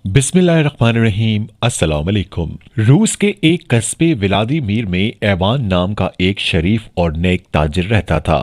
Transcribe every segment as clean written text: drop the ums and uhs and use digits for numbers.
बिस्मिल्लाहिर्रहमानिर्रहीम। अस्सलाम वालेकुम। रूस के एक कस्बे व्लादिमीर में एवान नाम का एक शरीफ और नेक ताजिर रहता था।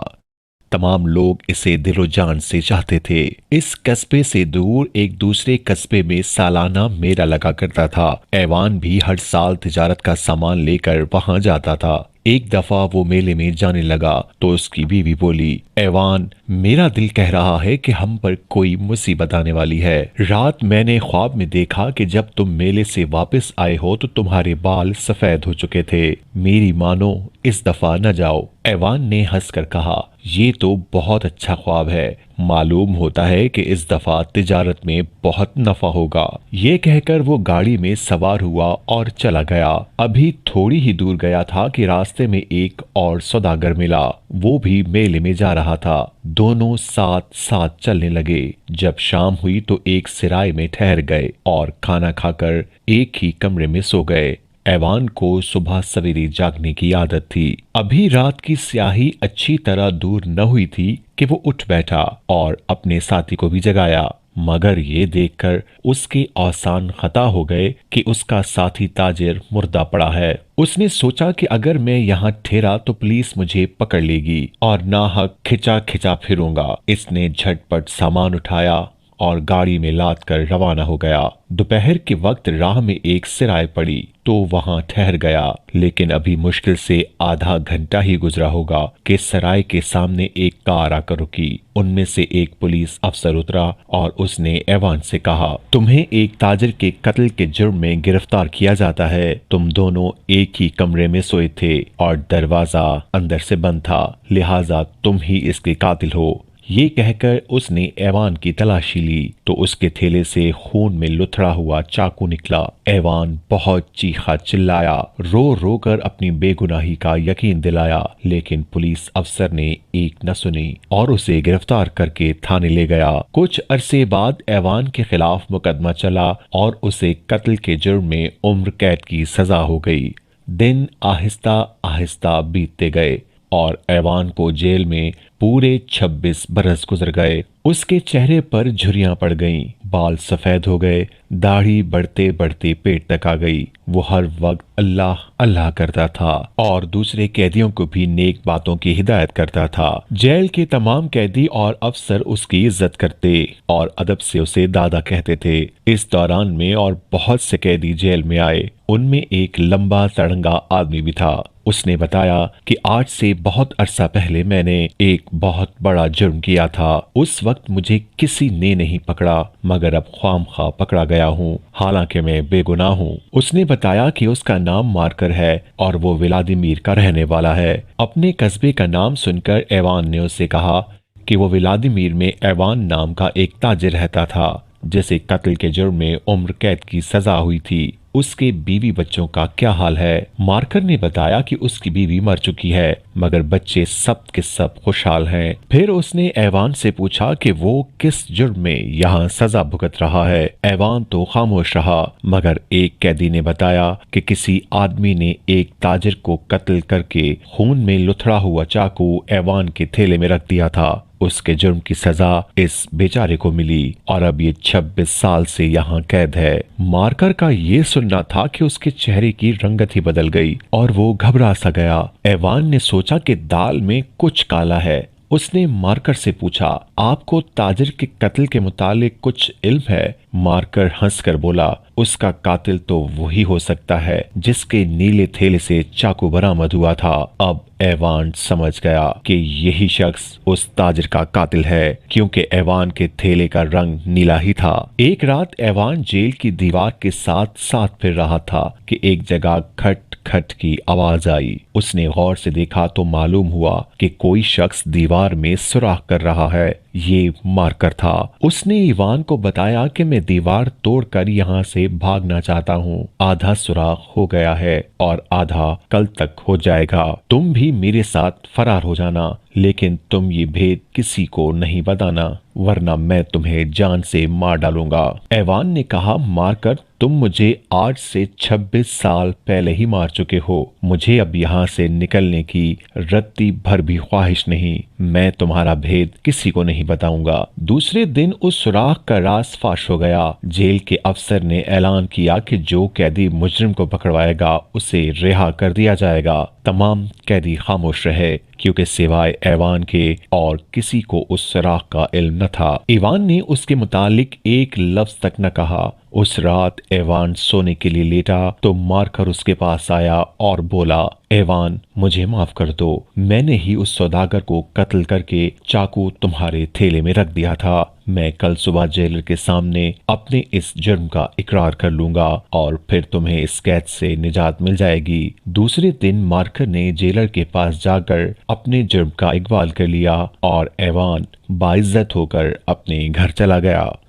तमाम लोग इसे दिलो जान से चाहते थे। इस कस्बे से दूर एक दूसरे कस्बे में सालाना मेला लगा करता था। एवान भी हर साल तिजारत का सामान लेकर वहां जाता था। एक दफा वो मेले में जाने लगा तो उसकी बीवी बोली, एवान, मेरा दिल कह रहा है कि हम पर कोई मुसीबत आने वाली है। रात मैंने ख्वाब में देखा कि जब तुम मेले से वापस आए हो तो तुम्हारे बाल सफेद हो चुके थे। मेरी मानो, इस दफा न जाओ। एवान ने हंसकर कहा, ये तो बहुत अच्छा ख्वाब है। मालूम होता है कि इस दफा तिजारत में बहुत नफा होगा। ये कहकर वो गाड़ी में सवार हुआ और चला गया। अभी थोड़ी ही दूर गया था कि रास्ते में एक और सौदागर मिला। वो भी मेले में जा रहा था। दोनों साथ साथ चलने लगे। जब शाम हुई तो एक सिराय में ठहर गए और खाना खाकर एक ही कमरे में सो गए। एवान को सुबह सवेरे जागने की आदत थी। अभी रात की स्याही अच्छी तरह दूर न हुई थी कि वो उठ बैठा और अपने साथी को भी जगाया, मगर ये देखकर उसके औसान खता हो गए कि उसका साथी ताजिर मुर्दा पड़ा है। उसने सोचा कि अगर मैं यहाँ ठहरा तो पुलिस मुझे पकड़ लेगी और नाहक खिंचा खिंचा फिरूंगा। इसने झटपट सामान उठाया और गाड़ी में लाद कर रवाना हो गया। दोपहर के वक्त राह में एक सिराय पड़ी तो वहां ठहर गया, लेकिन अभी मुश्किल से आधा घंटा ही गुजरा होगा कि सराय के सामने एक कार आकर रुकी। उनमें से एक पुलिस अफसर उतरा और उसने एवान से कहा, तुम्हें एक ताजिर के कत्ल के जुर्म में गिरफ्तार किया जाता है। तुम दोनों एक ही कमरे में सोए थे और दरवाजा अंदर से बंद था, लिहाजा तुम ही इसके कातिल हो। ये कहकर उसने एवान की तलाशी ली तो उसके थैले से खून में लुथड़ा हुआ चाकू निकला। एवान बहुत चीखा चिल्लाया, रो रो कर अपनी बेगुनाही का यकीन दिलाया, लेकिन पुलिस अफसर ने एक न सुनी और उसे गिरफ्तार करके थाने ले गया। कुछ अरसे बाद एवान के खिलाफ मुकदमा चला और उसे कत्ल के जुर्म में उम्र कैद की सजा हो गई। दिन आहिस्ता आहिस्ता बीतते गए और एवान को जेल में पूरे 26 बरस गुजर गए। उसके चेहरे पर झुर्रियां पड़ गईं, बाल सफेद हो गए, दाढ़ी बढ़ते बढ़ते पेट तक आ गई। वो हर वक्त अल्लाह अल्लाह करता था और दूसरे कैदियों को भी नेक बातों की हिदायत करता था। जेल के तमाम कैदी और अफसर उसकी इज्जत करते और अदब से उसे दादा कहते थे। इस दौरान में और बहुत से कैदी जेल में आए। उनमें एक लंबा तड़ंगा आदमी भी था। उसने बताया कि आज से बहुत अरसा पहले मैंने एक बहुत बड़ा जुर्म किया था। उस वक्त मुझे किसी ने नहीं पकड़ा, मगर अब ख्वामखा पकड़ा गया हूँ, हालांकि मैं बेगुनाह हूँ। उसने बताया कि उसका नाम मार्कर है और वो व्लादिमीर का रहने वाला है। अपने कस्बे का नाम सुनकर एवान ने उससे कहा कि वो व्लादिमीर में एवान नाम का एक ताजिर रहता था, जिसे कत्ल के जुर्म में उम्र कैद की सजा हुई थी। उसके बीवी बच्चों का क्या हाल है? मार्कर ने बताया कि उसकी बीवी मर चुकी है, मगर बच्चे सब के सब खुशहाल हैं। फिर उसने एवान से पूछा कि वो किस जुर्म में यहाँ सजा भुगत रहा है। एवान तो खामोश रहा, मगर एक कैदी ने बताया कि किसी आदमी ने एक ताजिर को कत्ल करके खून में लुथड़ा हुआ चाकू एवान के थैले में रख दिया था। उसके जुर्म की सजा इस बेचारे को मिली और अब ये 26 साल से यहाँ कैद है। मार्कर का ये सुनना था कि उसके चेहरे की रंगत ही बदल गई और वो घबरा सा गया। एवान ने सोचा कि दाल में कुछ काला है। उसने मार्कर से पूछा, आपको ताजिर के कत्ल के मुतालिक कुछ इल्म है? मार्कर हंसकर बोला, उसका कातिल तो वही हो सकता है जिसके नीले थैले से चाकू बरामद हुआ था। अब एवान समझ गया कि यही शख्स उस ताजिर का कातिल है, क्योंकि एवान के थैले का रंग नीला ही था। एक रात एवान जेल की दीवार के साथ साथ फिर रहा था कि एक जगह खट खट की आवाज आई। उसने गौर से देखा तो मालूम हुआ कि कोई शख्स दीवार में सुराख कर रहा है। ये मार्कर था। उसने इवान को बताया कि मैं दीवार तोड़कर यहाँ से भागना चाहता हूँ। आधा सुराख हो गया है और आधा कल तक हो जाएगा। तुम भी मेरे साथ फरार हो जाना, लेकिन तुम ये भेद किसी को नहीं बताना, वरना मैं तुम्हें जान से मार डालूंगा। एवान ने कहा, मारकर तुम मुझे आज से 26 साल पहले ही मार चुके हो। मुझे अब यहाँ से निकलने की रत्ती भर भी ख्वाहिश नहीं। मैं तुम्हारा भेद किसी को नहीं बताऊंगा। दूसरे दिन उस सुराख का राज फाश हो गया। जेल के अफसर ने ऐलान किया कि जो कैदी मुजरिम को पकड़वाएगा उसे रिहा कर दिया जाएगा। तमाम कैदी खामोश रहे क्योंकि सिवाय ऐवान के और किसी को उस सुराख का इल्म न था। ऐवान ने उसके मुतालिक एक लफ्ज तक न कहा। उस रात ऐवान सोने के लिए लेटा तो मारकर उसके पास आया और बोला, ऐवान मुझे माफ कर दो, मैंने ही उस सौदागर को कत्ल करके चाकू तुम्हारे थैले में रख दिया था। मैं कल सुबह जेलर के सामने अपने इस जुर्म का इकरार कर लूंगा और फिर तुम्हें इस कैद से निजात मिल जाएगी। दूसरे दिन मार्कर ने जेलर के पास जाकर अपने जुर्म का इकबाल कर लिया और ऐवान बाइज्जत होकर अपने घर चला गया।